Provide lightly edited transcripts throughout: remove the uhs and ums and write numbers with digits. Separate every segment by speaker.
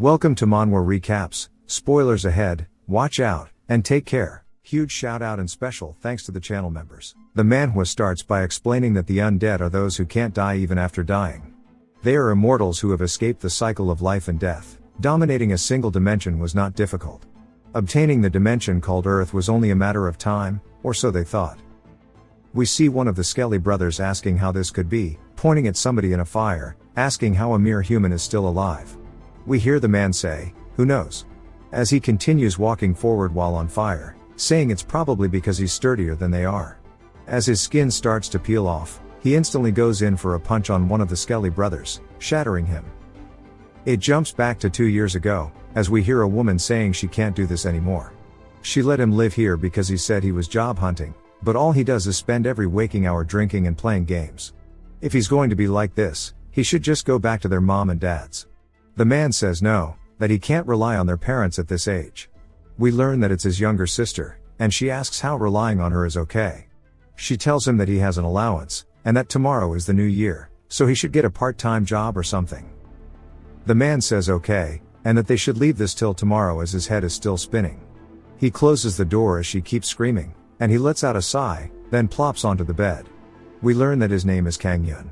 Speaker 1: Welcome to Manhwa Recaps, spoilers ahead, watch out, and take care. Huge shout out and special thanks to the channel members. The Manhwa starts by explaining that the undead are those who can't die even after dying. They are immortals who have escaped the cycle of life and death. Dominating a single dimension was not difficult. Obtaining the dimension called Earth was only a matter of time, or so they thought. We see one of the Skelly brothers asking how this could be, pointing at somebody in a fire, asking how a mere human is still alive. We hear the man say, "Who knows?" as he continues walking forward while on fire, saying it's probably because he's sturdier than they are. As his skin starts to peel off, he instantly goes in for a punch on one of the Skelly brothers, shattering him. It jumps back to 2 years ago, as we hear a woman saying she can't do this anymore. She let him live here because he said he was job hunting, but all he does is spend every waking hour drinking and playing games. If he's going to be like this, he should just go back to their mom and dads. The man says no, that he can't rely on their parents at this age. We learn that it's his younger sister, and she asks how relying on her is okay. She tells him that he has an allowance, and that tomorrow is the new year, so he should get a part-time job or something. The man says okay, and that they should leave this till tomorrow as his head is still spinning. He closes the door as she keeps screaming, and he lets out a sigh, then plops onto the bed. We learn that his name is Kang Yun.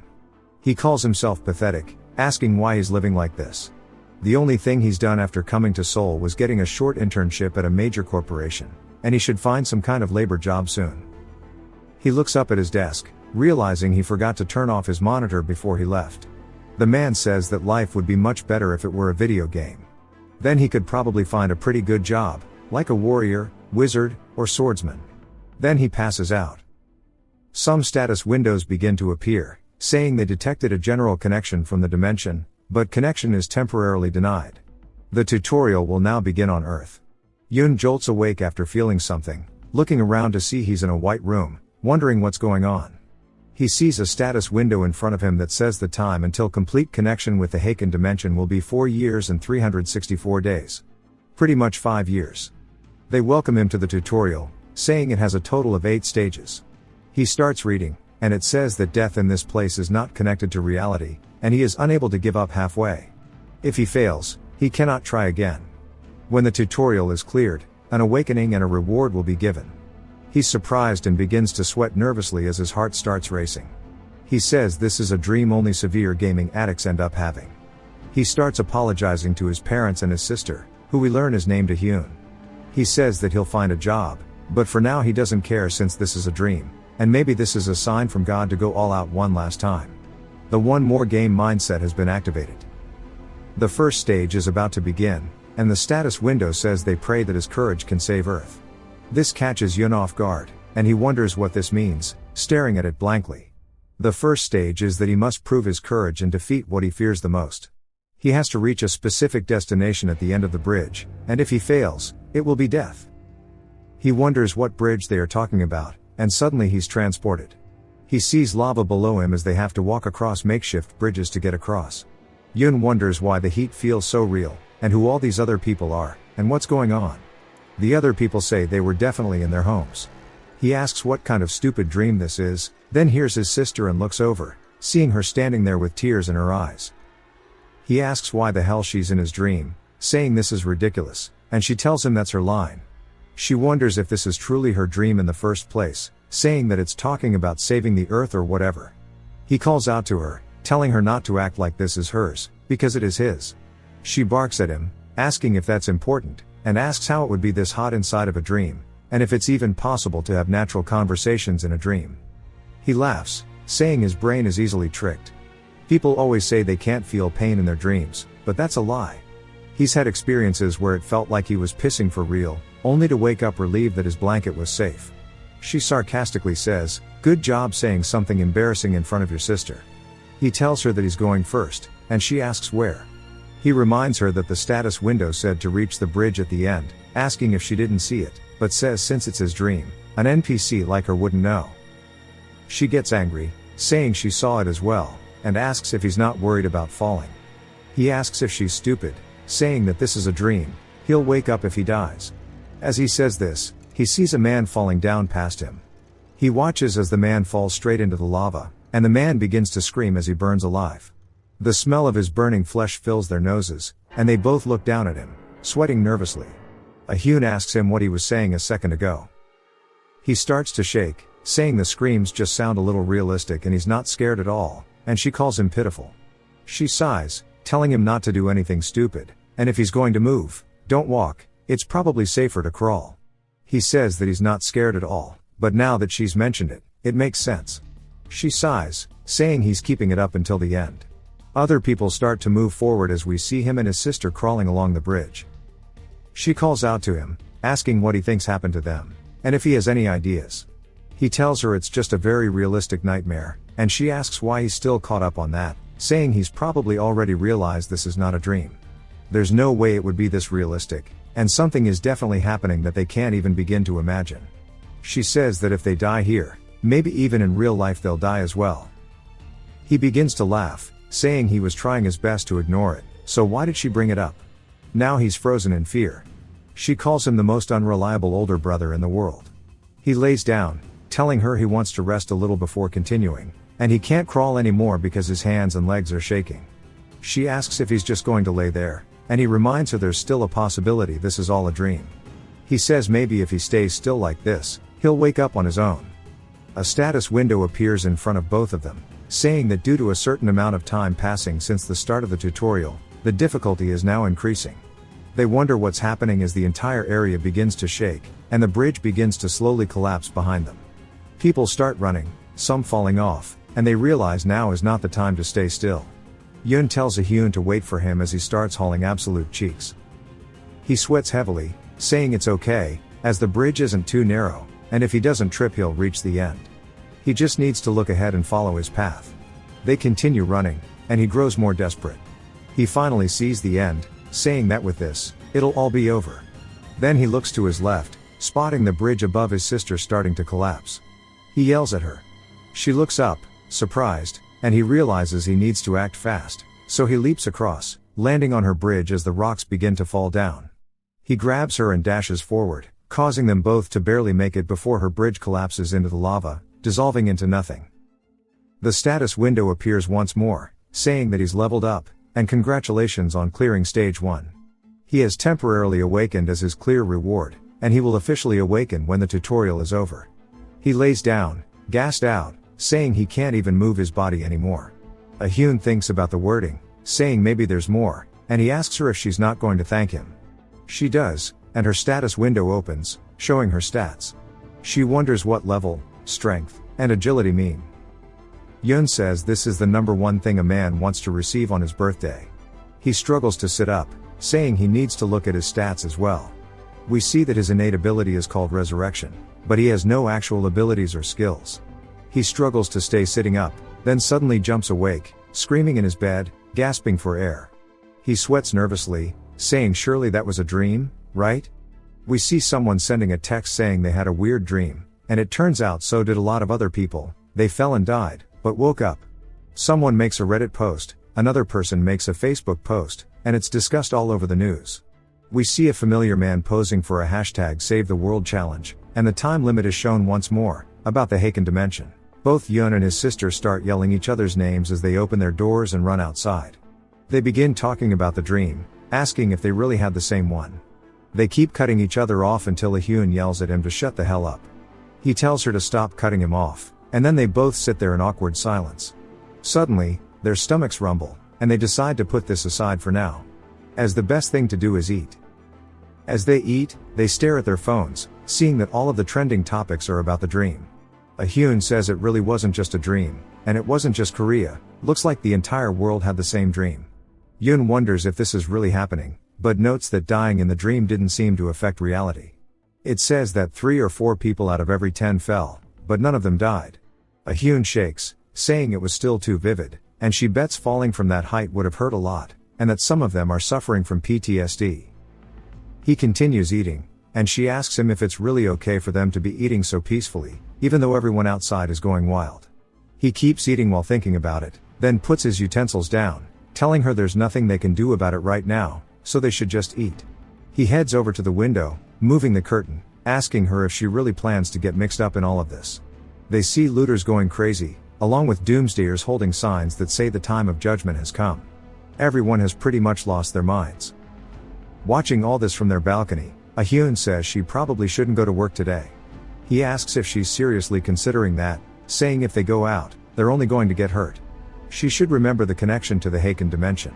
Speaker 1: He calls himself pathetic, asking why he's living like this. The only thing he's done after coming to Seoul was getting a short internship at a major corporation, and he should find some kind of labor job soon. He looks up at his desk, realizing he forgot to turn off his monitor before he left. The man says that life would be much better if it were a video game. Then he could probably find a pretty good job, like a warrior, wizard, or swordsman. Then he passes out. Some status windows begin to appear, saying they detected a general connection from the dimension, but connection is temporarily denied. The tutorial will now begin on Earth. Yun jolts awake after feeling something, looking around to see he's in a white room, wondering what's going on. He sees a status window in front of him that says the time until complete connection with the Haken dimension will be 4 years and 364 days. Pretty much 5 years. They welcome him to the tutorial, saying it has a total of 8 stages. He starts reading, and it says that death in this place is not connected to reality, and he is unable to give up halfway. If he fails, he cannot try again. When the tutorial is cleared, an awakening and a reward will be given. He's surprised and begins to sweat nervously as his heart starts racing. He says this is a dream only severe gaming addicts end up having. He starts apologizing to his parents and his sister, who we learn is named Hyun. He says that he'll find a job, but for now he doesn't care since this is a dream, and maybe this is a sign from God to go all out one last time. The one more game mindset has been activated. The first stage is about to begin, and the status window says they pray that his courage can save Earth. This catches Yun off guard, and he wonders what this means, staring at it blankly. The first stage is that he must prove his courage and defeat what he fears the most. He has to reach a specific destination at the end of the bridge, and if he fails, it will be death. He wonders what bridge they are talking about, and suddenly he's transported. He sees lava below him as they have to walk across makeshift bridges to get across. Yun wonders why the heat feels so real, and who all these other people are, and what's going on. The other people say they were definitely in their homes. He asks what kind of stupid dream this is, then hears his sister and looks over, seeing her standing there with tears in her eyes. He asks why the hell she's in his dream, saying this is ridiculous, and she tells him that's her line. She wonders if this is truly her dream in the first place, saying that it's talking about saving the Earth or whatever. He calls out to her, telling her not to act like this is hers, because it is his. She barks at him, asking if that's important, and asks how it would be this hot inside of a dream, and if it's even possible to have natural conversations in a dream. He laughs, saying his brain is easily tricked. People always say they can't feel pain in their dreams, but that's a lie. He's had experiences where it felt like he was pissing for real, only to wake up relieved that his blanket was safe. She sarcastically says, "Good job saying something embarrassing in front of your sister." He tells her that he's going first, and she asks where. He reminds her that the status window said to reach the bridge at the end, asking if she didn't see it, but says since it's his dream, an NPC like her wouldn't know. She gets angry, saying she saw it as well, and asks if he's not worried about falling. He asks if she's stupid, saying that this is a dream, he'll wake up if he dies. As he says this, he sees a man falling down past him. He watches as the man falls straight into the lava, and the man begins to scream as he burns alive. The smell of his burning flesh fills their noses, and they both look down at him, sweating nervously. Hyun asks him what he was saying a second ago. He starts to shake, saying the screams just sound a little realistic and he's not scared at all, and she calls him pitiful. She sighs, telling him not to do anything stupid, and if he's going to move, don't walk, it's probably safer to crawl. He says that he's not scared at all, but now that she's mentioned it, it makes sense. She sighs, saying he's keeping it up until the end. Other people start to move forward as we see him and his sister crawling along the bridge. She calls out to him, asking what he thinks happened to them, and if he has any ideas. He tells her it's just a very realistic nightmare, and she asks why he's still caught up on that, saying he's probably already realized this is not a dream. There's no way it would be this realistic, and something is definitely happening that they can't even begin to imagine. She says that if they die here, maybe even in real life they'll die as well. He begins to laugh, saying he was trying his best to ignore it, so why did she bring it up? Now he's frozen in fear. She calls him the most unreliable older brother in the world. He lays down, telling her he wants to rest a little before continuing, and he can't crawl anymore because his hands and legs are shaking. She asks if he's just going to lay there, and he reminds her there's still a possibility this is all a dream. He says maybe if he stays still like this, he'll wake up on his own. A status window appears in front of both of them, saying that due to a certain amount of time passing since the start of the tutorial, the difficulty is now increasing. They wonder what's happening as the entire area begins to shake, and the bridge begins to slowly collapse behind them. People start running, some falling off, and they realize now is not the time to stay still. Yoon tells Hyun to wait for him as he starts hauling absolute cheeks. He sweats heavily, saying it's okay, as the bridge isn't too narrow, and if he doesn't trip he'll reach the end. He just needs to look ahead and follow his path. They continue running, and he grows more desperate. He finally sees the end, saying that with this, it'll all be over. Then he looks to his left, spotting the bridge above his sister starting to collapse. He yells at her. She looks up, surprised, and he realizes he needs to act fast, so he leaps across, landing on her bridge as the rocks begin to fall down. He grabs her and dashes forward, causing them both to barely make it before her bridge collapses into the lava, dissolving into nothing. The status window appears once more, saying that he's leveled up, and congratulations on clearing stage 1. He has temporarily awakened as his clear reward, and he will officially awaken when the tutorial is over. He lays down, gassed out, saying he can't even move his body anymore. Hyun thinks about the wording, saying maybe there's more, and he asks her if she's not going to thank him. She does, and her status window opens, showing her stats. She wonders what level, strength, and agility mean. Yoon says this is the number one thing a man wants to receive on his birthday. He struggles to sit up, saying he needs to look at his stats as well. We see that his innate ability is called resurrection, but he has no actual abilities or skills. He struggles to stay sitting up, then suddenly jumps awake, screaming in his bed, gasping for air. He sweats nervously, saying surely that was a dream, right? We see someone sending a text saying they had a weird dream, and it turns out so did a lot of other people. They fell and died, but woke up. Someone makes a Reddit post, another person makes a Facebook post, and it's discussed all over the news. We see a familiar man posing for a hashtag Save the World challenge, and the time limit is shown once more, about the Haken dimension. Both Yoon and his sister start yelling each other's names as they open their doors and run outside. They begin talking about the dream, asking if they really had the same one. They keep cutting each other off until Hyun yells at him to shut the hell up. He tells her to stop cutting him off, and then they both sit there in awkward silence. Suddenly, their stomachs rumble, and they decide to put this aside for now, as the best thing to do is eat. As they eat, they stare at their phones, seeing that all of the trending topics are about the dream. Hyun says it really wasn't just a dream, and it wasn't just Korea, looks like the entire world had the same dream. Yoon wonders if this is really happening, but notes that dying in the dream didn't seem to affect reality. It says that 3 or 4 people out of every 10 fell, but none of them died. Hyun shakes, saying it was still too vivid, and she bets falling from that height would have hurt a lot, and that some of them are suffering from PTSD. He continues eating, and she asks him if it's really okay for them to be eating so peacefully, even though everyone outside is going wild. He keeps eating while thinking about it, then puts his utensils down, telling her there's nothing they can do about it right now, so they should just eat. He heads over to the window, moving the curtain, asking her if she really plans to get mixed up in all of this. They see looters going crazy, along with doomsdayers holding signs that say the time of judgment has come. Everyone has pretty much lost their minds. Watching all this from their balcony, Hyun says she probably shouldn't go to work today. He asks if she's seriously considering that, saying if they go out, they're only going to get hurt. She should remember the connection to the Haken dimension.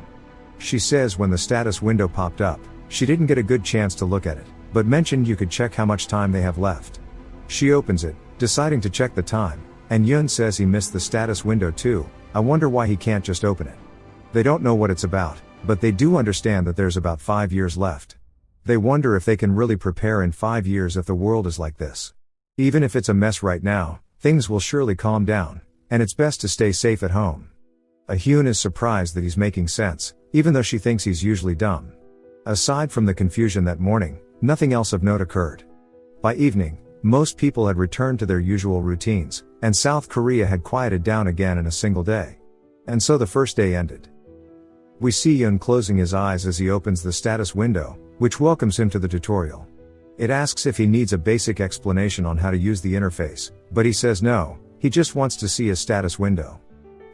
Speaker 1: She says when the status window popped up, she didn't get a good chance to look at it, but mentioned you could check how much time they have left. She opens it, deciding to check the time, and Yun says he missed the status window too. I wonder why he can't just open it. They don't know what it's about, but they do understand that there's about 5 years left. They wonder if they can really prepare in 5 years if the world is like this. Even if it's a mess right now, things will surely calm down, and it's best to stay safe at home. Hyun is surprised that he's making sense, even though she thinks he's usually dumb. Aside from the confusion that morning, nothing else of note occurred. By evening, most people had returned to their usual routines, and South Korea had quieted down again in a single day. And so the first day ended. We see Yun closing his eyes as he opens the status window, which welcomes him to the tutorial. It asks if he needs a basic explanation on how to use the interface, but he says no, he just wants to see his status window.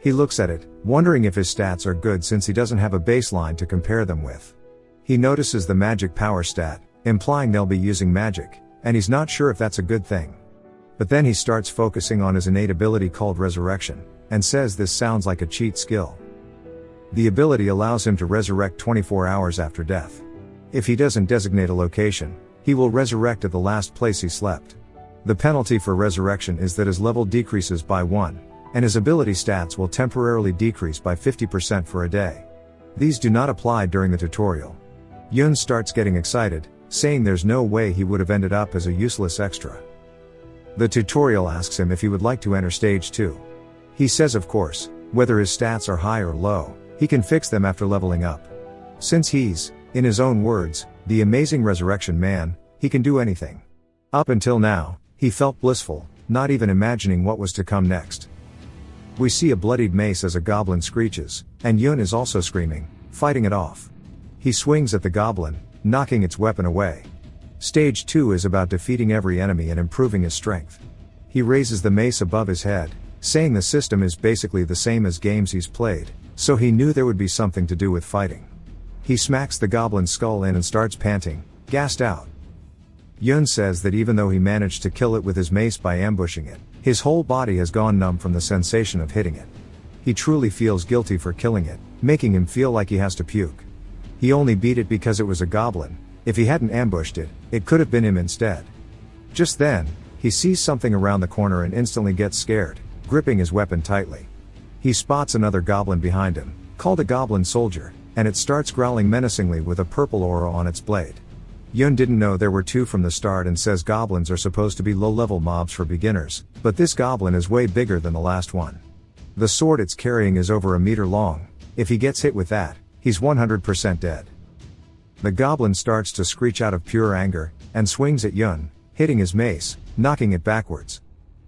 Speaker 1: He looks at it, wondering if his stats are good since he doesn't have a baseline to compare them with. He notices the magic power stat, implying they'll be using magic, and he's not sure if that's a good thing. But then he starts focusing on his innate ability called resurrection, and says this sounds like a cheat skill. The ability allows him to resurrect 24 hours after death. If he doesn't designate a location, he will resurrect at the last place he slept. The penalty for resurrection is that his level decreases by 1, and his ability stats will temporarily decrease by 50% for a day. These do not apply during the tutorial. Yun starts getting excited, saying there's no way he would have ended up as a useless extra. The tutorial asks him if he would like to enter stage 2. He says of course, whether his stats are high or low, he can fix them after leveling up. Since he's, in his own words, the amazing resurrection man, he can do anything. Up until now, he felt blissful, not even imagining what was to come next. We see a bloodied mace as a goblin screeches, and Yun is also screaming, fighting it off. He swings at the goblin, knocking its weapon away. Stage 2 is about defeating every enemy and improving his strength. He raises the mace above his head, saying the system is basically the same as games he's played, so he knew there would be something to do with fighting. He smacks the goblin's skull in and starts panting, gassed out. Yun says that even though he managed to kill it with his mace by ambushing it, his whole body has gone numb from the sensation of hitting it. He truly feels guilty for killing it, making him feel like he has to puke. He only beat it because it was a goblin. If he hadn't ambushed it, it could have been him instead. Just then, he sees something around the corner and instantly gets scared, gripping his weapon tightly. He spots another goblin behind him, called a goblin soldier, and it starts growling menacingly with a purple aura on its blade. Yun didn't know there were two from the start and says goblins are supposed to be low-level mobs for beginners, but this goblin is way bigger than the last one. The sword it's carrying is over a meter long. If he gets hit with that, he's 100% dead. The goblin starts to screech out of pure anger, and swings at Yun, hitting his mace, knocking it backwards.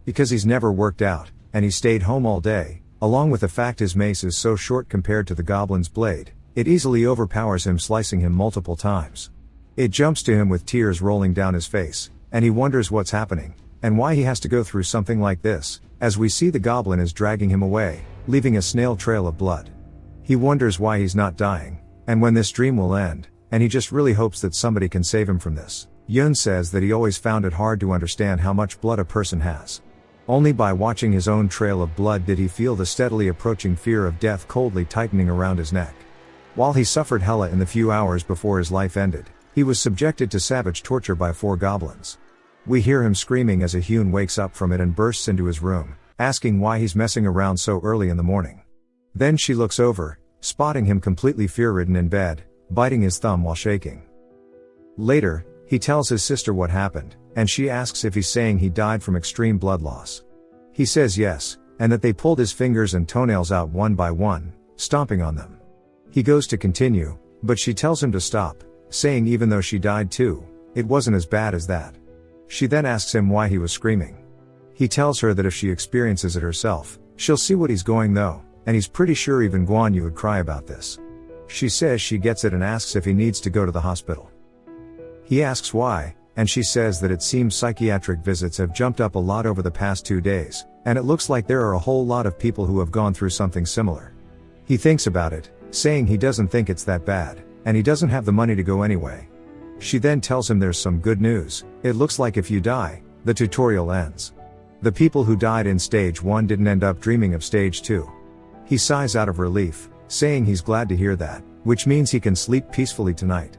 Speaker 1: Because he's never worked out, and he stayed home all day, along with the fact his mace is so short compared to the goblin's blade, it easily overpowers him, slicing him multiple times. It jumps to him with tears rolling down his face, and he wonders what's happening, and why he has to go through something like this, as we see the goblin is dragging him away, leaving a snail trail of blood. He wonders why he's not dying, and when this dream will end, and he just really hopes that somebody can save him from this. Yun says that he always found it hard to understand how much blood a person has. Only by watching his own trail of blood did he feel the steadily approaching fear of death coldly tightening around his neck. While he suffered hella in the few hours before his life ended, he was subjected to savage torture by 4 goblins. We hear him screaming as Hyun wakes up from it and bursts into his room, asking why he's messing around so early in the morning. Then she looks over, spotting him completely fear-ridden in bed, biting his thumb while shaking. Later, he tells his sister what happened, and she asks if he's saying he died from extreme blood loss. He says yes, and that they pulled his fingers and toenails out one by one, stomping on them. He goes to continue, but she tells him to stop, saying even though she died too, it wasn't as bad as that. She then asks him why he was screaming. He tells her that if she experiences it herself, she'll see what he's going though, and he's pretty sure even Guan Yu would cry about this. She says she gets it and asks if he needs to go to the hospital. He asks why, and she says that it seems psychiatric visits have jumped up a lot over the past 2 days, and it looks like there are a whole lot of people who have gone through something similar. He thinks about it, saying he doesn't think it's that bad, and he doesn't have the money to go anyway. She then tells him there's some good news. It looks like if you die, the tutorial ends. The people who died in stage 1 didn't end up dreaming of stage 2. He sighs out of relief, saying he's glad to hear that, which means he can sleep peacefully tonight.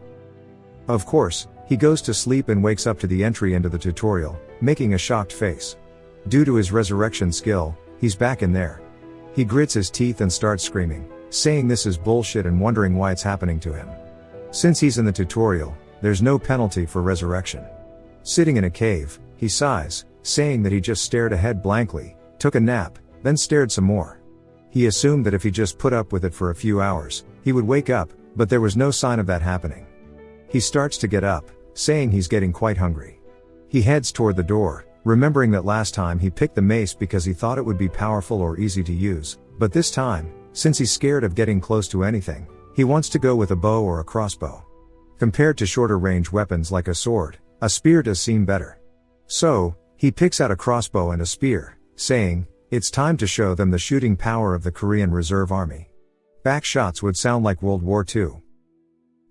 Speaker 1: Of course, he goes to sleep and wakes up to the entry into the tutorial, making a shocked face. Due to his resurrection skill, he's back in there. He grits his teeth and starts screaming, saying this is bullshit and wondering why it's happening to him. Since he's in the tutorial, there's no penalty for resurrection. Sitting in a cave, he sighs, saying that he just stared ahead blankly, took a nap, then stared some more. He assumed that if he just put up with it for a few hours, he would wake up, but there was no sign of that happening. He starts to get up, saying he's getting quite hungry. He heads toward the door, remembering that last time he picked the mace because he thought it would be powerful or easy to use, but this time, since he's scared of getting close to anything, he wants to go with a bow or a crossbow. Compared to shorter range weapons like a sword, a spear does seem better. So, he picks out a crossbow and a spear, saying, it's time to show them the shooting power of the Korean Reserve Army. Back shots would sound like World War II.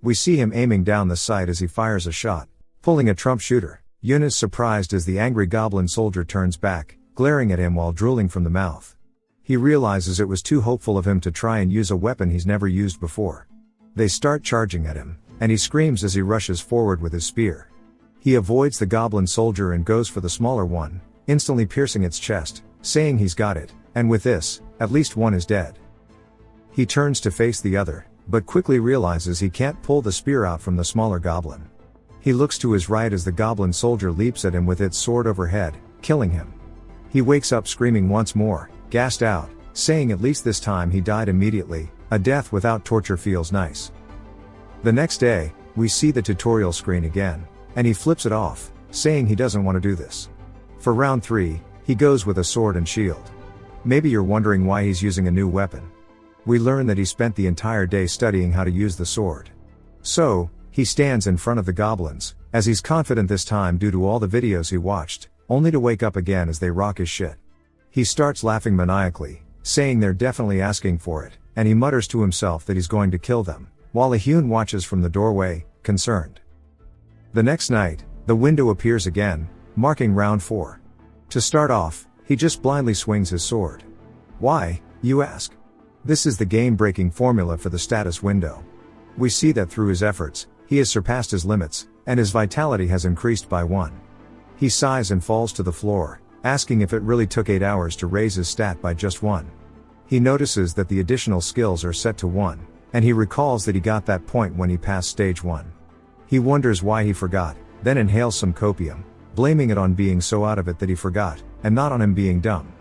Speaker 1: We see him aiming down the sight as he fires a shot, pulling a Trump shooter. Yun is surprised as the angry goblin soldier turns back, glaring at him while drooling from the mouth. He realizes it was too hopeful of him to try and use a weapon he's never used before. They start charging at him, and he screams as he rushes forward with his spear. He avoids the goblin soldier and goes for the smaller one, instantly piercing its chest, saying he's got it, and with this, at least one is dead. He turns to face the other, but quickly realizes he can't pull the spear out from the smaller goblin. He looks to his right as the goblin soldier leaps at him with its sword overhead, killing him. He wakes up screaming once more, gassed out, saying at least this time he died immediately. A death without torture feels nice. The next day, we see the tutorial screen again, and he flips it off, saying he doesn't want to do this. For round 3, he goes with a sword and shield. Maybe you're wondering why he's using a new weapon. We learn that he spent the entire day studying how to use the sword. So, he stands in front of the goblins, as he's confident this time due to all the videos he watched, only to wake up again as they rock his shit. He starts laughing maniacally, saying they're definitely asking for it, and he mutters to himself that he's going to kill them, while Hyun watches from the doorway, concerned. The next night, the window appears again, marking round 4. To start off, he just blindly swings his sword. Why, you ask? This is the game-breaking formula for the status window. We see that through his efforts, he has surpassed his limits, and his vitality has increased by 1. He sighs and falls to the floor, asking if it really took 8 hours to raise his stat by just 1. He notices that the additional skills are set to 1, and he recalls that he got that point when he passed stage 1. He wonders why he forgot, then inhales some copium, blaming it on being so out of it that he forgot, and not on him being dumb.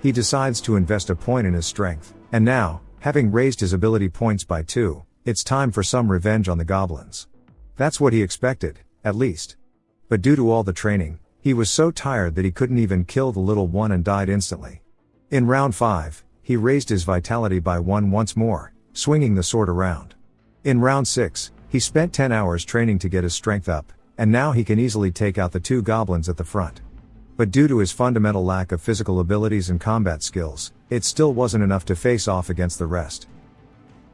Speaker 1: He decides to invest a point in his strength, and now, having raised his ability points by 2, it's time for some revenge on the goblins. That's what he expected, at least. But due to all the training, he was so tired that he couldn't even kill the little one and died instantly. In round 5, he raised his vitality by 1 once more, swinging the sword around. In round 6, he spent 10 hours training to get his strength up, and now he can easily take out the 2 goblins at the front. But due to his fundamental lack of physical abilities and combat skills, it still wasn't enough to face off against the rest.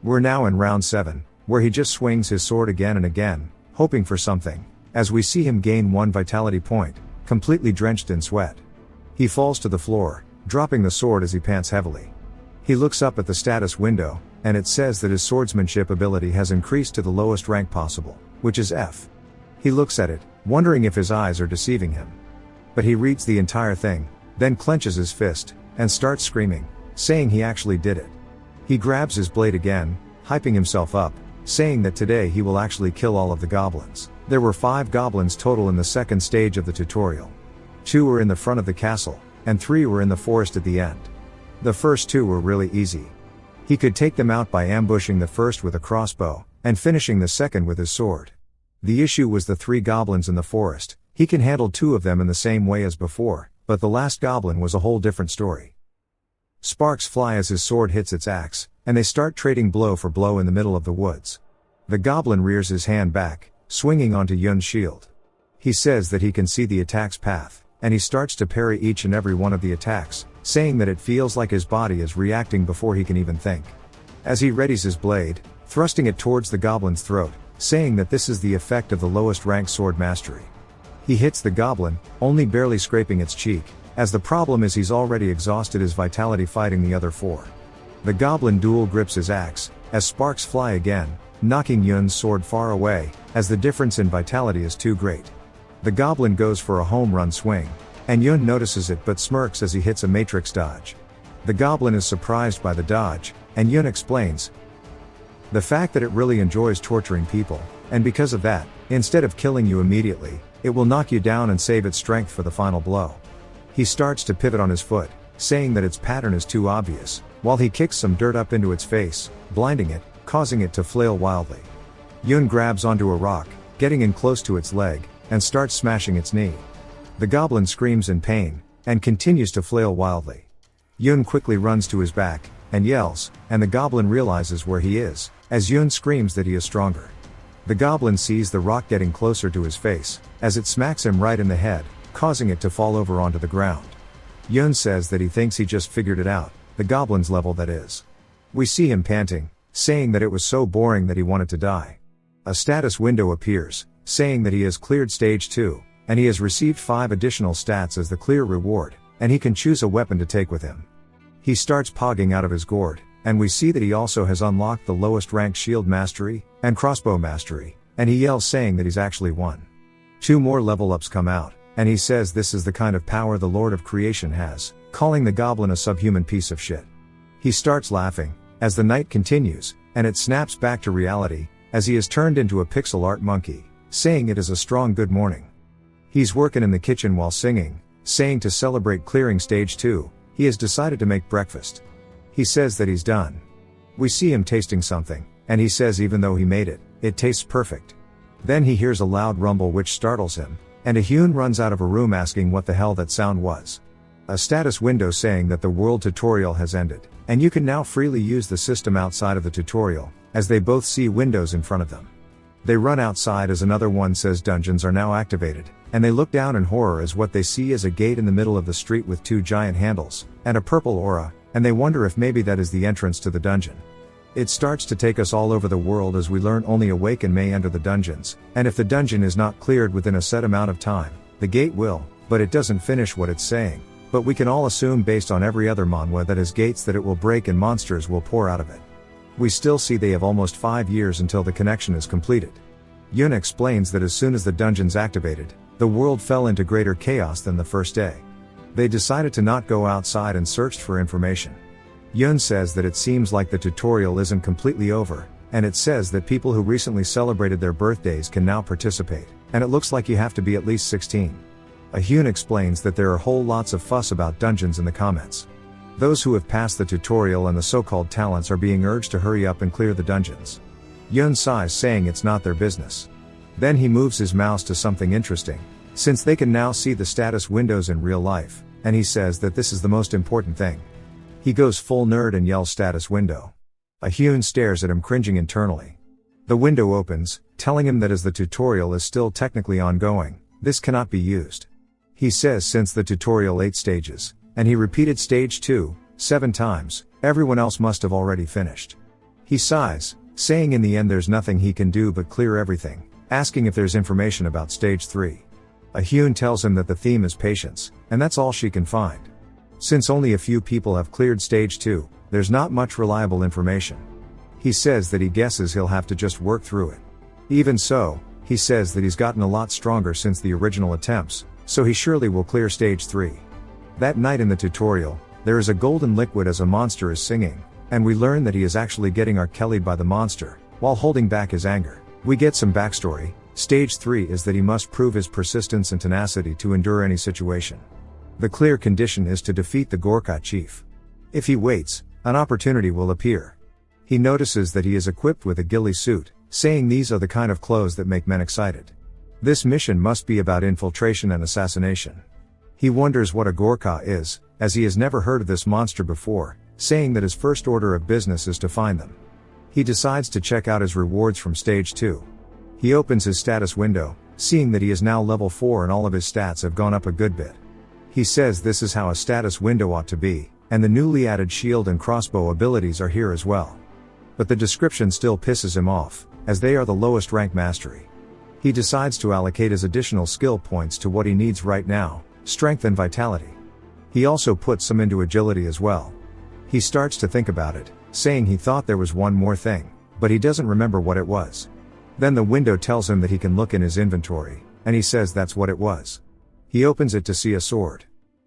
Speaker 1: We're now in round 7, where he just swings his sword again and again, hoping for something, as we see him gain 1 vitality point, completely drenched in sweat. He falls to the floor, dropping the sword as he pants heavily. He looks up at the status window, and it says that his swordsmanship ability has increased to the lowest rank possible, which is F. He looks at it, wondering if his eyes are deceiving him. But he reads the entire thing, then clenches his fist, and starts screaming, saying he actually did it. He grabs his blade again, hyping himself up, saying that today he will actually kill all of the goblins. There were 5 goblins total in the second stage of the tutorial. 2 were in the front of the castle, and 3 were in the forest at the end. The first 2 were really easy. He could take them out by ambushing the first with a crossbow, and finishing the second with his sword. The issue was the 3 goblins in the forest. He can handle 2 of them in the same way as before, but the last goblin was a whole different story. Sparks fly as his sword hits its axe, and they start trading blow for blow in the middle of the woods. The goblin rears his hand back, swinging onto Yun's shield. He says that he can see the attack's path, and he starts to parry each and every one of the attacks, saying that it feels like his body is reacting before he can even think. as he readies his blade, thrusting it towards the goblin's throat, saying that this is the effect of the lowest rank sword mastery. He hits the goblin, only barely scraping its cheek, as the problem is he's already exhausted his vitality fighting the other 4. The goblin dual grips his axe, as sparks fly again, knocking Yun's sword far away, as the difference in vitality is too great. The goblin goes for a home run swing, and Yun notices it but smirks as he hits a matrix dodge. The goblin is surprised by the dodge, and Yun explains the fact that it really enjoys torturing people, and because of that, instead of killing you immediately, it will knock you down and save its strength for the final blow. He starts to pivot on his foot, saying that its pattern is too obvious, while he kicks some dirt up into its face, blinding it, causing it to flail wildly. Yun grabs onto a rock, getting in close to its leg, and starts smashing its knee. The goblin screams in pain, and continues to flail wildly. Yun quickly runs to his back, and yells, and the goblin realizes where he is, as Yun screams that he is stronger. The goblin sees the rock getting closer to his face, as it smacks him right in the head, causing it to fall over onto the ground. Yun says that he thinks he just figured it out, the goblin's level that is. We see him panting, saying that it was so boring that he wanted to die. A status window appears, saying that he has cleared stage 2, and he has received 5 additional stats as the clear reward, and he can choose a weapon to take with him. He starts pogging out of his gourd, and we see that he also has unlocked the lowest rank shield mastery, and crossbow mastery, and he yells saying that he's actually won. 2 more level ups come out, and he says this is the kind of power the Lord of Creation has, calling the goblin a subhuman piece of shit. He starts laughing, as the night continues, and it snaps back to reality, as he is turned into a pixel art monkey, saying it is a strong good morning. He's working in the kitchen while singing, saying to celebrate clearing stage 2, he has decided to make breakfast. He says that he's done. We see him tasting something, and he says even though he made it, it tastes perfect. Then he hears a loud rumble which startles him, and a Hyun runs out of a room asking what the hell that sound was. A status window saying that the world tutorial has ended, and you can now freely use the system outside of the tutorial, as they both see windows in front of them. They run outside as another one says dungeons are now activated, and they look down in horror as what they see is a gate in the middle of the street with 2 giant handles, and a purple aura, and they wonder if maybe that is the entrance to the dungeon. It starts to take us all over the world as we learn only awakened may enter the dungeons, and if the dungeon is not cleared within a set amount of time, the gate will, but it doesn't finish what it's saying, but we can all assume based on every other manhwa that has gates that it will break and monsters will pour out of it. We still see they have almost 5 years until the connection is completed. Yun explains that as soon as the dungeons activated, the world fell into greater chaos than the first day. They decided to not go outside and searched for information. Yun says that it seems like the tutorial isn't completely over, and it says that people who recently celebrated their birthdays can now participate, and it looks like you have to be at least 16. Hyun explains that there are whole lots of fuss about dungeons in the comments. Those who have passed the tutorial and the so-called talents are being urged to hurry up and clear the dungeons. Yun sighs saying it's not their business. Then he moves his mouse to something interesting, since they can now see the status windows in real life, and he says that this is the most important thing. He goes full nerd and yells status window. Hyun stares at him cringing internally. The window opens, telling him that as the tutorial is still technically ongoing, this cannot be used. He says since the tutorial 8 stages, and he repeated stage 2, 7 times, everyone else must have already finished. He sighs, saying in the end there's nothing he can do but clear everything, asking if there's information about stage 3. Hyun tells him that the theme is patience, and that's all she can find. Since only a few people have cleared stage 2, there's not much reliable information. He says that he guesses he'll have to just work through it. Even so, he says that he's gotten a lot stronger since the original attempts, so he surely will clear stage 3. That night in the tutorial, there is a golden liquid as a monster is singing, and we learn that he is actually getting R-Kelly'd by the monster, while holding back his anger. We get some backstory. Stage 3 is that he must prove his persistence and tenacity to endure any situation. The clear condition is to defeat the Gorka chief. If he waits, an opportunity will appear. He notices that he is equipped with a ghillie suit, saying these are the kind of clothes that make men excited. This mission must be about infiltration and assassination. He wonders what a Gorka is, as he has never heard of this monster before, saying that his first order of business is to find them. He decides to check out his rewards from stage 2. He opens his status window, seeing that he is now level 4 and all of his stats have gone up a good bit. He says this is how a status window ought to be, and the newly added shield and crossbow abilities are here as well. But the description still pisses him off, as they are the lowest rank mastery. He decides to allocate his additional skill points to what he needs right now, strength and vitality. He also puts some into agility as well. He starts to think about it, saying he thought there was one more thing, but he doesn't remember what it was. Then the window tells him that he can look in his inventory, and he says that's what it was. He opens it to see a sword.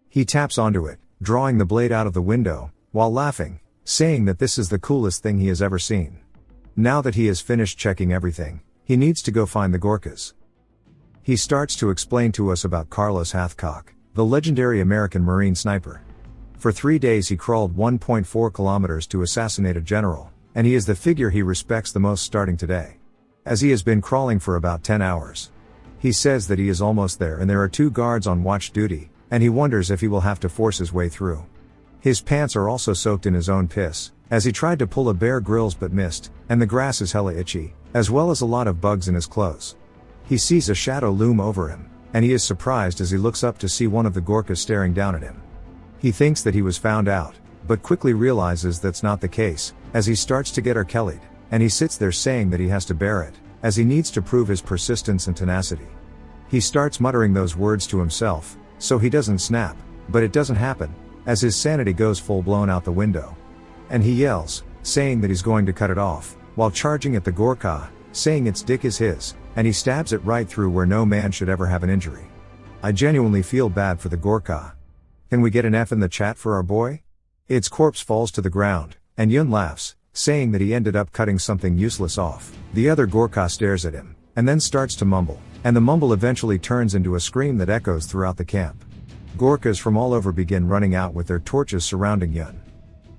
Speaker 1: He taps onto it, drawing the blade out of the window, while laughing, saying that this is the coolest thing he has ever seen. Now that he has finished checking everything, he needs to go find the Gorkhas. He starts to explain to us about Carlos Hathcock, the legendary American Marine sniper. For 3 days he crawled 1.4 kilometers to assassinate a general, and he is the figure he respects the most starting today. As he has been crawling for about 10 hours. He says that he is almost there and there are 2 guards on watch duty, and he wonders if he will have to force his way through. His pants are also soaked in his own piss, as he tried to pull a Bear Grylls but missed, and the grass is hella itchy, as well as a lot of bugs in his clothes. He sees a shadow loom over him, and he is surprised as he looks up to see one of the Gorkhas staring down at him. He thinks that he was found out, but quickly realizes that's not the case, as he starts to get kellied, and he sits there saying that he has to bear it, as he needs to prove his persistence and tenacity. He starts muttering those words to himself, so he doesn't snap, but it doesn't happen, as his sanity goes full blown out the window. And he yells, saying that he's going to cut it off, while charging at the Gorkha, saying its dick is his, and he stabs it right through where no man should ever have an injury. I genuinely feel bad for the Gorkha. Can we get an F in the chat for our boy? Its corpse falls to the ground, and Yun laughs, saying that he ended up cutting something useless off. The other Gorkha stares at him, and then starts to mumble, and the mumble eventually turns into a scream that echoes throughout the camp. Gorkhas from all over begin running out with their torches surrounding Yun.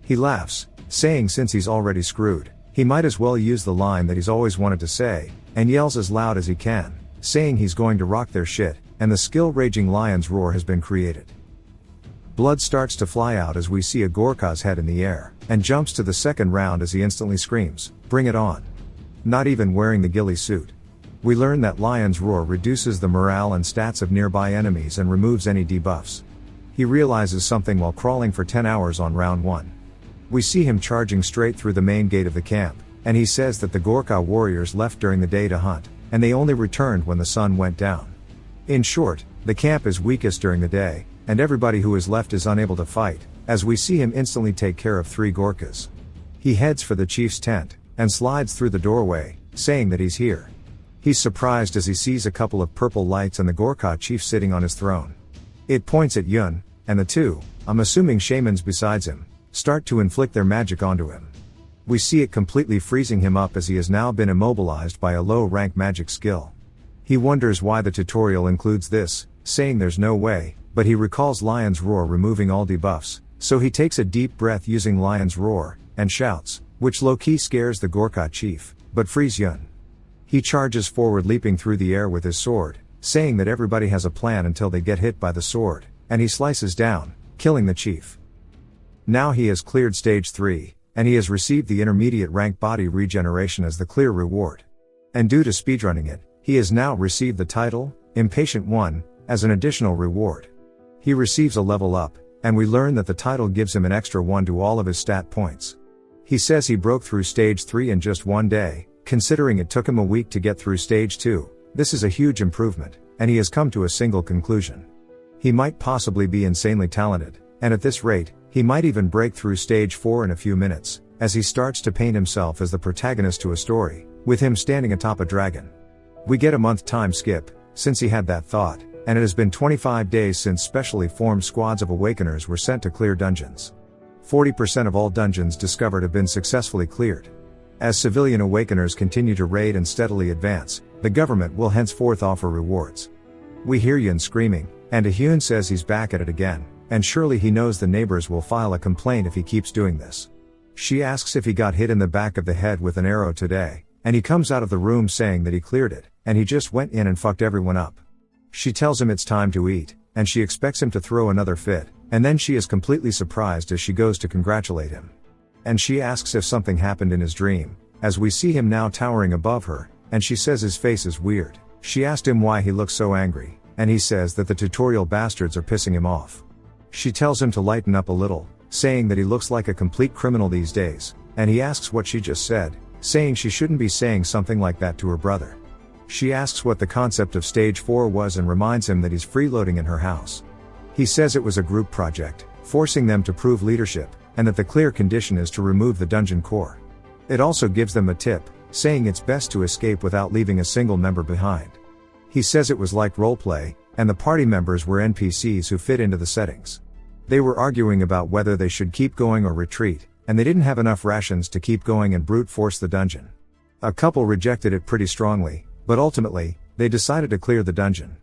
Speaker 1: He laughs, saying since he's already screwed, he might as well use the line that he's always wanted to say, and yells as loud as he can, saying he's going to rock their shit, and the skill-raging lion's roar has been created. Blood starts to fly out as we see a Gorkha's head in the air, and jumps to the second round as he instantly screams, "Bring it on!" Not even wearing the ghillie suit. We learn that Lion's Roar reduces the morale and stats of nearby enemies and removes any debuffs. He realizes something while crawling for 10 hours on round 1. We see him charging straight through the main gate of the camp, and he says that the Gorkha warriors left during the day to hunt, and they only returned when the sun went down. In short, the camp is weakest during the day, and everybody who is left is unable to fight, as we see him instantly take care of 3 Gorkhas. He heads for the chief's tent, and slides through the doorway, saying that he's here. He's surprised as he sees a couple of purple lights and the Gorkha chief sitting on his throne. It points at Yun, and the 2, I'm assuming shamans besides him, start to inflict their magic onto him. We see it completely freezing him up as he has now been immobilized by a low-rank magic skill. He wonders why the tutorial includes this, saying there's no way, but he recalls Lion's Roar removing all debuffs, so he takes a deep breath using Lion's Roar, and shouts, which low-key scares the Gorkha chief, but frees Yun. He charges forward leaping through the air with his sword, saying that everybody has a plan until they get hit by the sword, and he slices down, killing the chief. Now he has cleared stage 3, and he has received the intermediate rank body regeneration as the clear reward. And due to speedrunning it, he has now received the title, Impatient 1, as an additional reward. He receives a level up, and we learn that the title gives him an extra 1 to all of his stat points. He says he broke through stage 3 in just 1 day, considering it took him a week to get through stage 2, this is a huge improvement, and he has come to a single conclusion. He might possibly be insanely talented, and at this rate, he might even break through stage 4 in a few minutes, as he starts to paint himself as the protagonist to a story, with him standing atop a dragon. We get a month time skip, since he had that thought, and it has been 25 days since specially formed squads of Awakeners were sent to clear dungeons. 40% of all dungeons discovered have been successfully cleared. As civilian Awakeners continue to raid and steadily advance, the government will henceforth offer rewards. We hear Yun screaming, and Ahyun says he's back at it again, and surely he knows the neighbors will file a complaint if he keeps doing this. She asks if he got hit in the back of the head with an arrow today, and he comes out of the room saying that he cleared it, and he just went in and fucked everyone up. She tells him it's time to eat, and she expects him to throw another fit, and then she is completely surprised as she goes to congratulate him. And she asks if something happened in his dream, as we see him now towering above her, and she says his face is weird. She asked him why he looks so angry, and he says that the tutorial bastards are pissing him off. She tells him to lighten up a little, saying that he looks like a complete criminal these days, and he asks what she just said, saying she shouldn't be saying something like that to her brother. She asks what the concept of stage 4 was and reminds him that he's freeloading in her house. He says it was a group project, forcing them to prove leadership, and that the clear condition is to remove the dungeon core. It also gives them a tip, saying it's best to escape without leaving a single member behind. He says it was like roleplay, and the party members were NPCs who fit into the settings. They were arguing about whether they should keep going or retreat, and they didn't have enough rations to keep going and brute force the dungeon. A couple rejected it pretty strongly, but ultimately, they decided to clear the dungeon.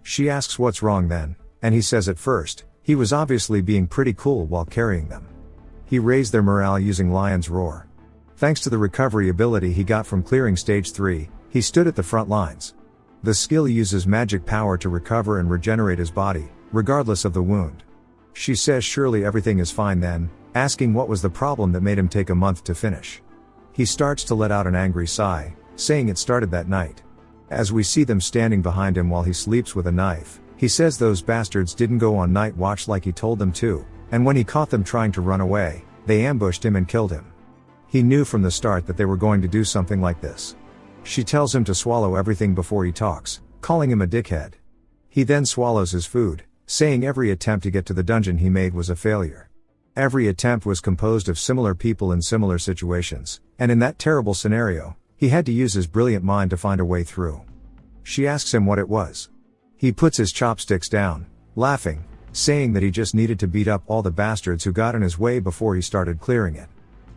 Speaker 1: She asks what's wrong then, and he says at first, he was obviously being pretty cool while carrying them. He raised their morale using Lion's Roar. Thanks to the recovery ability he got from clearing stage 3, he stood at the front lines. The skill uses magic power to recover and regenerate his body, regardless of the wound. She says surely everything is fine then, asking what was the problem that made him take a month to finish. He starts to let out an angry sigh, saying it started that night. As we see them standing behind him while he sleeps with a knife, he says those bastards didn't go on night watch like he told them to, and when he caught them trying to run away, they ambushed him and killed him. He knew from the start that they were going to do something like this. She tells him to swallow everything before he talks, calling him a dickhead. He then swallows his food, saying every attempt to get to the dungeon he made was a failure. Every attempt was composed of similar people in similar situations, and in that terrible scenario, he had to use his brilliant mind to find a way through. She asks him what it was. He puts his chopsticks down, laughing, saying that he just needed to beat up all the bastards who got in his way before he started clearing it.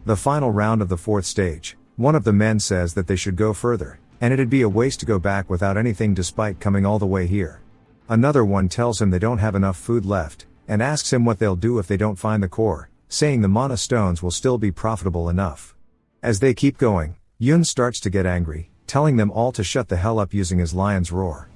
Speaker 1: The final round of the 4th stage, one of the men says that they should go further, and it'd be a waste to go back without anything despite coming all the way here. Another one tells him they don't have enough food left, and asks him what they'll do if they don't find the core, saying the mana stones will still be profitable enough. As they keep going, Yun starts to get angry, telling them all to shut the hell up using his lion's roar.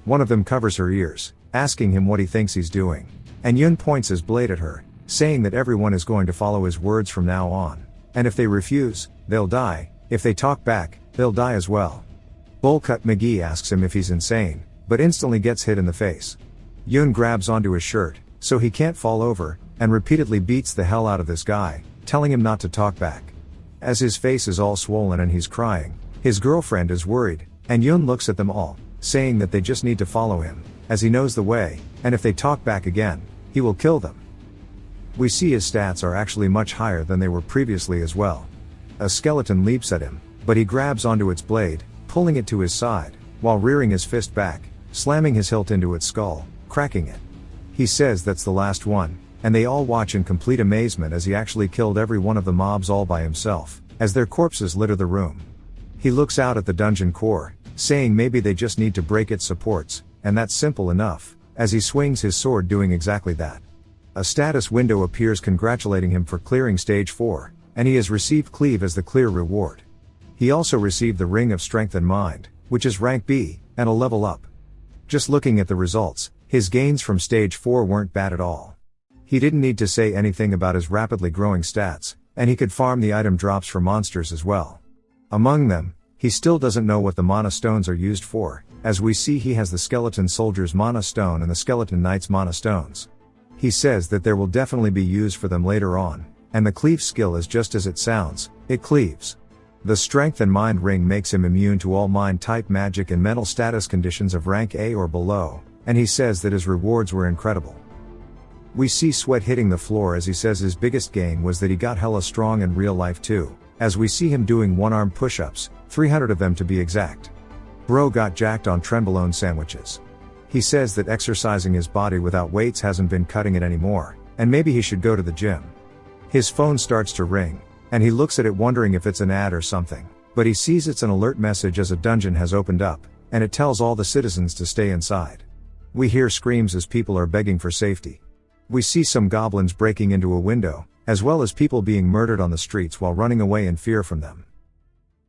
Speaker 1: One of them covers her ears, asking him what he thinks he's doing, and Yun points his blade at her, saying that everyone is going to follow his words from now on, and if they refuse, they'll die, if they talk back, they'll die as well. Bullcut McGee asks him if he's insane, but instantly gets hit in the face. Yun grabs onto his shirt, so he can't fall over, and repeatedly beats the hell out of this guy, telling him not to talk back. As his face is all swollen and he's crying, his girlfriend is worried, and Yun looks at them all, saying that they just need to follow him, as he knows the way, and if they talk back again, he will kill them. We see his stats are actually much higher than they were previously as well. A skeleton leaps at him, but he grabs onto its blade, pulling it to his side, while rearing his fist back, slamming his hilt into its skull, cracking it. He says that's the last one, and they all watch in complete amazement as he actually killed every one of the mobs all by himself, as their corpses litter the room. He looks out at the dungeon core, saying maybe they just need to break its supports, and that's simple enough, as he swings his sword doing exactly that. A status window appears congratulating him for clearing stage 4, and he has received Cleave as the clear reward. He also received the Ring of Strength and Mind, which is rank B, and a level up. Just looking at the results, his gains from stage 4 weren't bad at all. He didn't need to say anything about his rapidly growing stats, and he could farm the item drops for monsters as well. Among them, he still doesn't know what the mana stones are used for, as we see he has the skeleton soldier's mana stone and the skeleton knight's mana stones. He says that there will definitely be use for them later on, and the cleave skill is just as it sounds, it cleaves. The strength and mind ring makes him immune to all mind type magic and mental status conditions of rank A or below, and he says that his rewards were incredible. We see sweat hitting the floor as he says his biggest gain was that he got hella strong in real life too, as we see him doing one-arm push-ups, 300 of them to be exact. Bro got jacked on trenbolone sandwiches. He says that exercising his body without weights hasn't been cutting it anymore, and maybe he should go to the gym. His phone starts to ring, and he looks at it wondering if it's an ad or something, but he sees it's an alert message as a dungeon has opened up, and it tells all the citizens to stay inside. We hear screams as people are begging for safety. We see some goblins breaking into a window, as well as people being murdered on the streets while running away in fear from them.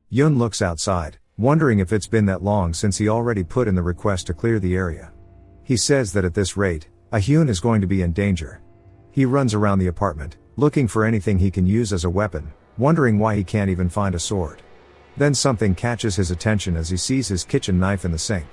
Speaker 1: Yun looks outside, wondering if it's been that long since he already put in the request to clear the area. He says that at this rate, Hyun is going to be in danger. He runs around the apartment, looking for anything he can use as a weapon, wondering why he can't even find a sword. Then something catches his attention as he sees his kitchen knife in the sink.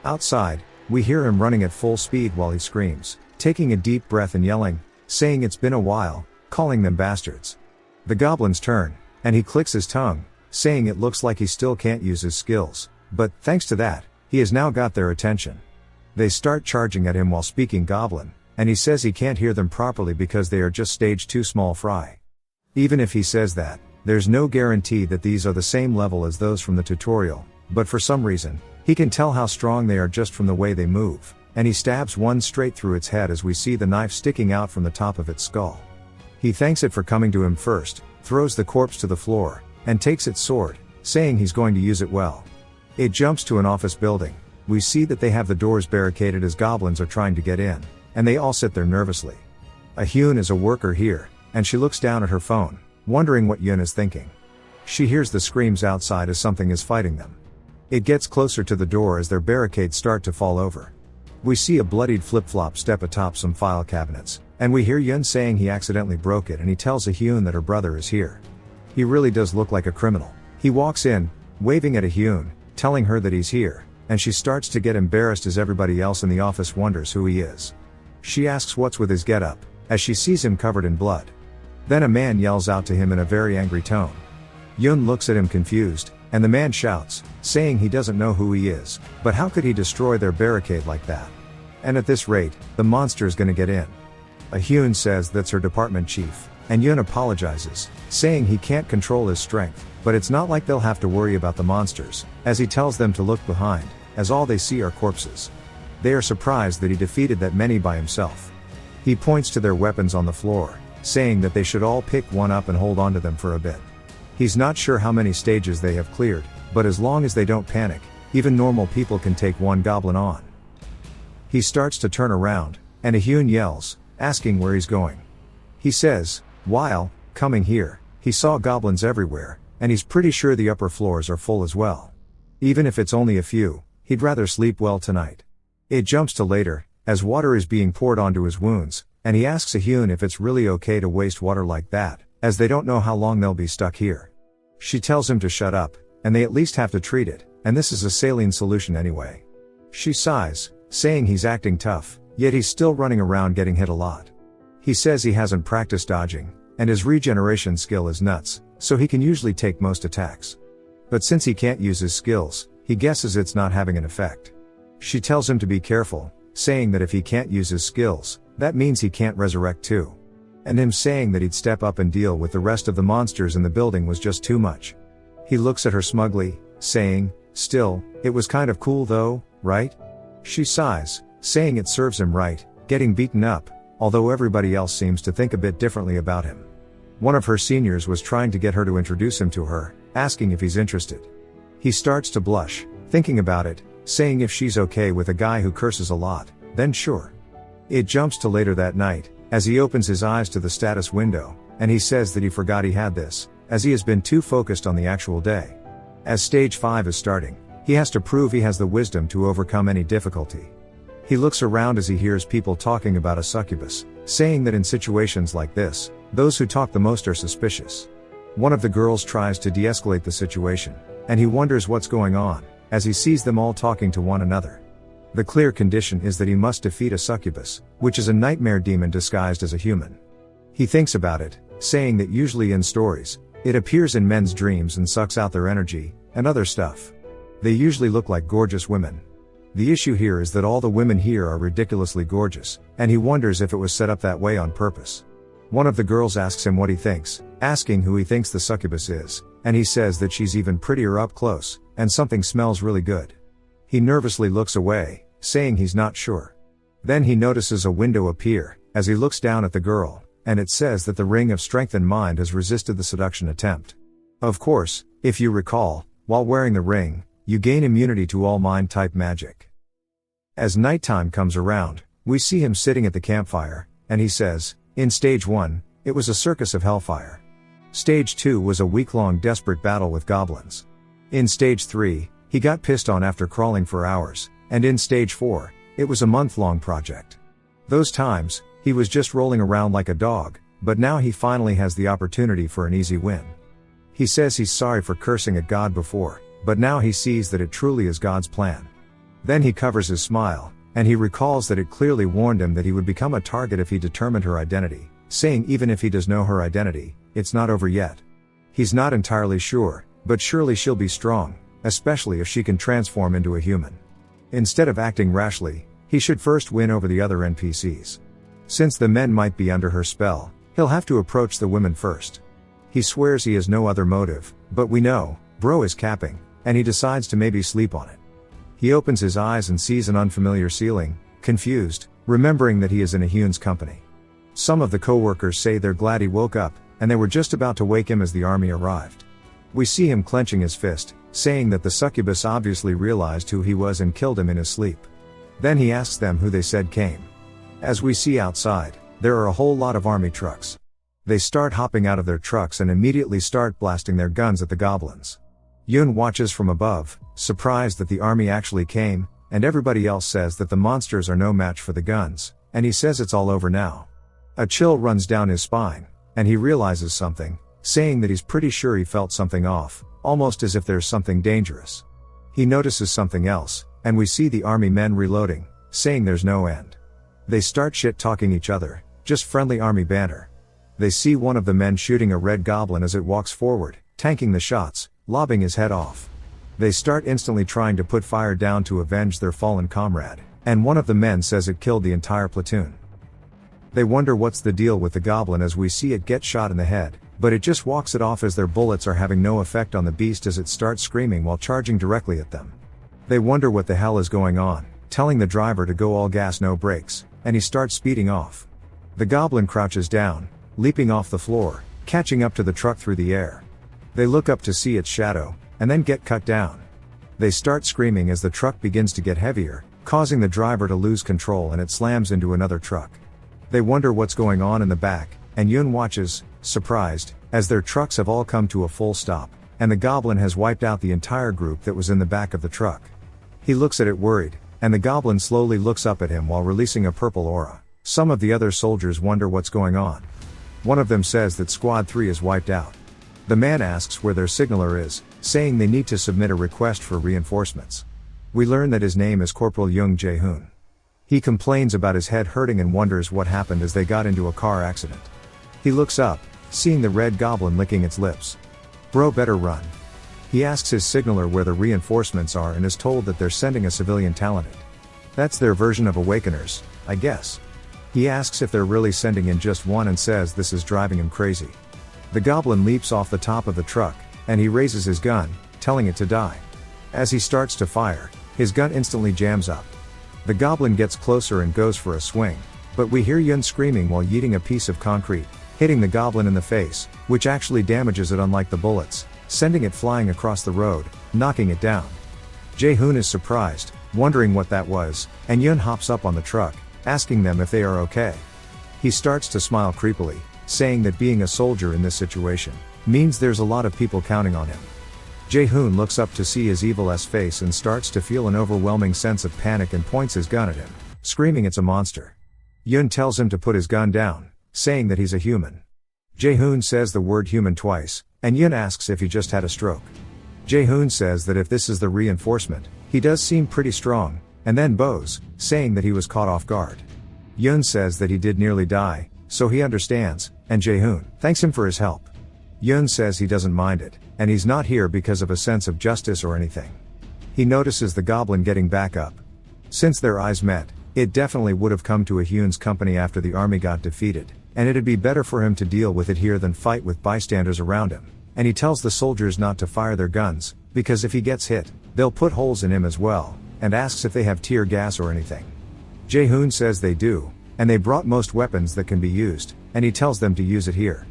Speaker 1: Outside, we hear him running at full speed while he screams, taking a deep breath and yelling, saying it's been a while, calling them bastards. The goblin's turn, and he clicks his tongue, saying it looks like he still can't use his skills, but, thanks to that, he has now got their attention. They start charging at him while speaking goblin, and he says he can't hear them properly because they are just stage 2 small fry. Even if he says that, there's no guarantee that these are the same level as those from the tutorial, but for some reason, he can tell how strong they are just from the way they move, and he stabs one straight through its head as we see the knife sticking out from the top of its skull. He thanks it for coming to him first, throws the corpse to the floor, and takes its sword, saying he's going to use it well. It jumps to an office building. We see that they have the doors barricaded as goblins are trying to get in, and they all sit there nervously. Hyun is a worker here, and she looks down at her phone, wondering what Yun is thinking. She hears the screams outside as something is fighting them. It gets closer to the door as their barricades start to fall over. We see a bloodied flip-flop step atop some file cabinets, and we hear Yun saying he accidentally broke it, and he tells Hyun that her brother is here. He really does look like a criminal. He walks in, waving at Hyun, telling her that he's here, and she starts to get embarrassed as everybody else in the office wonders who he is. She asks what's with his getup, as she sees him covered in blood. Then a man yells out to him in a very angry tone. Yun looks at him confused, and the man shouts, saying he doesn't know who he is, but how could he destroy their barricade like that? And at this rate, the monster is gonna get in. Hyun says that's her department chief, and Yun apologizes, saying he can't control his strength, but it's not like they'll have to worry about the monsters, as he tells them to look behind, as all they see are corpses. They are surprised that he defeated that many by himself. He points to their weapons on the floor, saying that they should all pick one up and hold onto them for a bit. He's not sure how many stages they have cleared, but as long as they don't panic, even normal people can take one goblin on. He starts to turn around, and Hyun yells, asking where he's going. He says, while coming here, he saw goblins everywhere, and he's pretty sure the upper floors are full as well. Even if it's only a few, he'd rather sleep well tonight. It jumps to later, as water is being poured onto his wounds, and he asks Hyun if it's really okay to waste water like that, as they don't know how long they'll be stuck here. She tells him to shut up, and they at least have to treat it, and this is a saline solution anyway. She sighs, saying he's acting tough, yet he's still running around getting hit a lot. He says he hasn't practiced dodging, and his regeneration skill is nuts, so he can usually take most attacks. But since he can't use his skills, he guesses it's not having an effect. She tells him to be careful, saying that if he can't use his skills, that means he can't resurrect too. And him saying that he'd step up and deal with the rest of the monsters in the building was just too much. He looks at her smugly, saying, still, it was kind of cool though, right? She sighs, saying it serves him right, getting beaten up, although everybody else seems to think a bit differently about him. One of her seniors was trying to get her to introduce him to her, asking if he's interested. He starts to blush, thinking about it, saying if she's okay with a guy who curses a lot, then sure. It jumps to later that night, as he opens his eyes to the status window, and he says that he forgot he had this, as he has been too focused on the actual day. As stage 5 is starting, he has to prove he has the wisdom to overcome any difficulty. He looks around as he hears people talking about a succubus, saying that in situations like this, those who talk the most are suspicious. One of the girls tries to de-escalate the situation, and he wonders what's going on, as he sees them all talking to one another. The clear condition is that he must defeat a succubus, which is a nightmare demon disguised as a human. He thinks about it, saying that usually in stories, it appears in men's dreams and sucks out their energy, and other stuff. They usually look like gorgeous women. The issue here is that all the women here are ridiculously gorgeous, and he wonders if it was set up that way on purpose. One of the girls asks him what he thinks, asking who he thinks the succubus is, and he says that she's even prettier up close, and something smells really good. He nervously looks away, saying he's not sure. Then he notices a window appear, as he looks down at the girl, and it says that the ring of strength and mind has resisted the seduction attempt. Of course, if you recall, while wearing the ring, you gain immunity to all mind-type magic. As nighttime comes around, we see him sitting at the campfire, and he says, in stage 1, it was a circus of hellfire. Stage 2 was a week-long desperate battle with goblins. In stage 3, he got pissed on after crawling for hours, and in stage 4, it was a month-long project. Those times, he was just rolling around like a dog, but now he finally has the opportunity for an easy win. He says he's sorry for cursing at God before, but now he sees that it truly is God's plan. Then he covers his smile, and he recalls that it clearly warned him that he would become a target if he determined her identity, saying even if he does know her identity, it's not over yet. He's not entirely sure, but surely she'll be strong, especially if she can transform into a human. Instead of acting rashly, he should first win over the other NPCs. Since the men might be under her spell, he'll have to approach the women first. He swears he has no other motive, but we know, bro is capping, and he decides to maybe sleep on it. He opens his eyes and sees an unfamiliar ceiling, confused, remembering that he is in a Hyun's company. Some of the co-workers say they're glad he woke up, and they were just about to wake him as the army arrived. We see him clenching his fist, saying that the succubus obviously realized who he was and killed him in his sleep. Then he asks them who they said came. As we see outside, there are a whole lot of army trucks. They start hopping out of their trucks and immediately start blasting their guns at the goblins. Hyun watches from above, surprised that the army actually came, and everybody else says that the monsters are no match for the guns, and he says it's all over now. A chill runs down his spine, and he realizes something, saying that he's pretty sure he felt something off, almost as if there's something dangerous. He notices something else, and we see the army men reloading, saying there's no end. They start shit-talking each other, just friendly army banter. They see one of the men shooting a red goblin as it walks forward, tanking the shots, lobbing his head off. They start instantly trying to put fire down to avenge their fallen comrade, and one of the men says it killed the entire platoon. They wonder what's the deal with the goblin as we see it get shot in the head, but it just walks it off as their bullets are having no effect on the beast as it starts screaming while charging directly at them. They wonder what the hell is going on, telling the driver to go all gas no brakes, and he starts speeding off. The goblin crouches down, leaping off the floor, catching up to the truck through the air. They look up to see its shadow, and then get cut down. They start screaming as the truck begins to get heavier, causing the driver to lose control and it slams into another truck. They wonder what's going on in the back, and Hyun watches, surprised, as their trucks have all come to a full stop, and the goblin has wiped out the entire group that was in the back of the truck. He looks at it worried, and the goblin slowly looks up at him while releasing a purple aura. Some of the other soldiers wonder what's going on. One of them says that Squad 3 is wiped out. The man asks where their signaler is, saying they need to submit a request for reinforcements. We learn that his name is Corporal Young Jae-hoon. He complains about his head hurting and wonders what happened as they got into a car accident. He looks up, seeing the red goblin licking its lips. Bro better run. He asks his signaler where the reinforcements are and is told that they're sending a civilian talented. That's their version of awakeners, I guess. He asks if they're really sending in just one and says this is driving him crazy. The goblin leaps off the top of the truck, and he raises his gun, telling it to die. As he starts to fire, his gun instantly jams up. The goblin gets closer and goes for a swing, but we hear Hyun screaming while yeeting a piece of concrete, hitting the goblin in the face, which actually damages it unlike the bullets, sending it flying across the road, knocking it down. Jae-hoon is surprised, wondering what that was, and Hyun hops up on the truck, asking them if they are okay. He starts to smile creepily, saying that being a soldier in this situation means there's a lot of people counting on him. Jae-hoon looks up to see his evil-ass face and starts to feel an overwhelming sense of panic and points his gun at him, screaming it's a monster. Hyun tells him to put his gun down, saying that he's a human. Jae-hoon says the word human twice, and Hyun asks if he just had a stroke. Jae-hoon says that if this is the reinforcement, he does seem pretty strong, and then bows, saying that he was caught off guard. Hyun says that he did nearly die, so he understands, and Jae-hoon thanks him for his help. Hyun says he doesn't mind it, and he's not here because of a sense of justice or anything. He notices the goblin getting back up. Since their eyes met, it definitely would have come to a Hyun's company after the army got defeated, and it'd be better for him to deal with it here than fight with bystanders around him, and he tells the soldiers not to fire their guns, because if he gets hit, they'll put holes in him as well, and asks if they have tear gas or anything. Jae-hoon says they do, and they brought most weapons that can be used, and he tells them to use it here.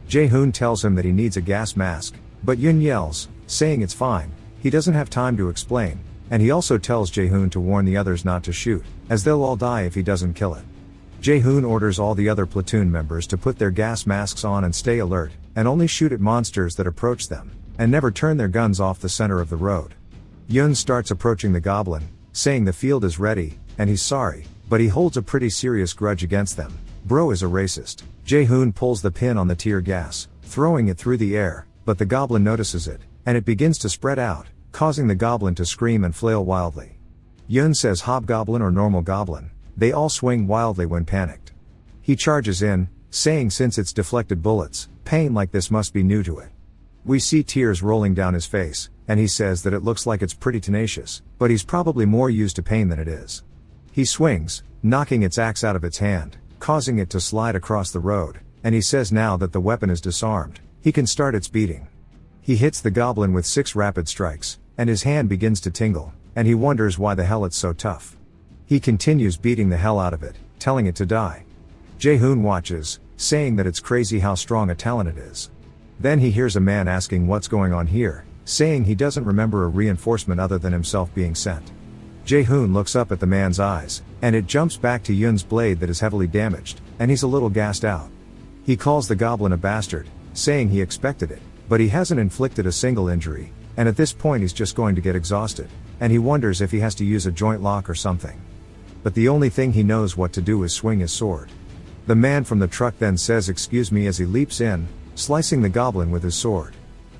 Speaker 1: Jae-hoon tells him that he needs a gas mask, but Hyun yells, saying it's fine, he doesn't have time to explain, and he also tells Jae-hoon to warn the others not to shoot, as they'll all die if he doesn't kill it. Jae-hoon orders all the other platoon members to put their gas masks on and stay alert, and only shoot at monsters that approach them, and never turn their guns off the center of the road. Hyun starts approaching the goblin, saying the field is ready, and he's sorry, but he holds a pretty serious grudge against them. Bro is a racist. Jae-hoon pulls the pin on the tear gas, throwing it through the air, but the goblin notices it, and it begins to spread out, causing the goblin to scream and flail wildly. Hyun says hobgoblin or normal goblin, they all swing wildly when panicked. He charges in, saying since it's deflected bullets, pain like this must be new to it. We see tears rolling down his face, and he says that it looks like it's pretty tenacious, but he's probably more used to pain than it is. He swings, knocking its axe out of its hand, causing it to slide across the road, and he says now that the weapon is disarmed, he can start its beating. He hits the goblin with 6 rapid strikes, and his hand begins to tingle, and he wonders why the hell it's so tough. He continues beating the hell out of it, telling it to die. Jae-hoon watches, saying that it's crazy how strong a talent it is. Then he hears a man asking what's going on here, saying he doesn't remember a reinforcement other than himself being sent. Jae-hoon looks up at the man's eyes, and it jumps back to Yun's blade that is heavily damaged, and he's a little gassed out. He calls the goblin a bastard, saying he expected it, but he hasn't inflicted a single injury, and at this point he's just going to get exhausted, and he wonders if he has to use a joint lock or something. But the only thing he knows what to do is swing his sword. The man from the truck then says excuse me as he leaps in, slicing the goblin with his sword.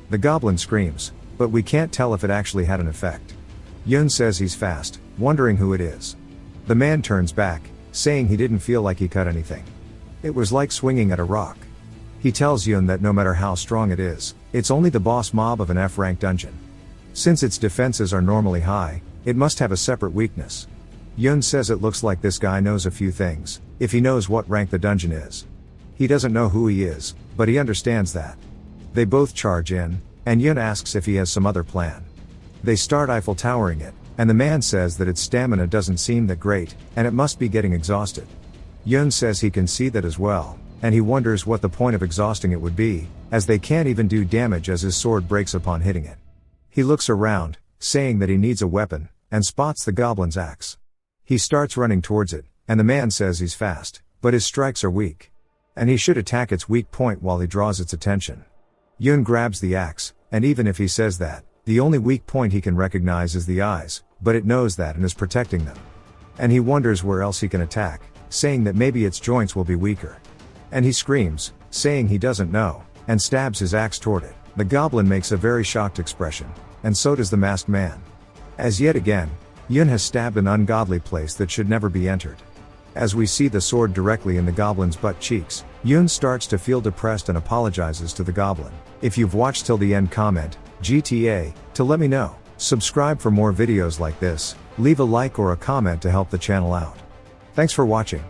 Speaker 1: The goblin screams, but we can't tell if it actually had an effect. Yun says he's fast, wondering who it is. The man turns back, saying he didn't feel like he cut anything. It was like swinging at a rock. He tells Yun that no matter how strong it is, it's only the boss mob of an F-rank dungeon. Since its defenses are normally high, it must have a separate weakness. Yun says it looks like this guy knows a few things, if he knows what rank the dungeon is. He doesn't know who he is, but he understands that. They both charge in, and Yun asks if he has some other plan. They start Eiffel Towering it, and the man says that its stamina doesn't seem that great, and it must be getting exhausted. Yun says he can see that as well, and he wonders what the point of exhausting it would be, as they can't even do damage as his sword breaks upon hitting it. He looks around, saying that he needs a weapon, and spots the goblin's axe. He starts running towards it, and the man says he's fast, but his strikes are weak. And he should attack its weak point while he draws its attention. Yun grabs the axe, and even if he says that, the only weak point he can recognize is the eyes, but it knows that and is protecting them. And he wonders where else he can attack, saying that maybe its joints will be weaker. And he screams, saying he doesn't know, and stabs his axe toward it. The goblin makes a very shocked expression, and so does the masked man. As yet again, Yun has stabbed an ungodly place that should never be entered. As we see the sword directly in the goblin's butt cheeks, Yun starts to feel depressed and apologizes to the goblin. If you've watched till the end, comment GTA to let me know. Subscribe for more videos like this, leave a like or a comment to help the channel out. Thanks for watching.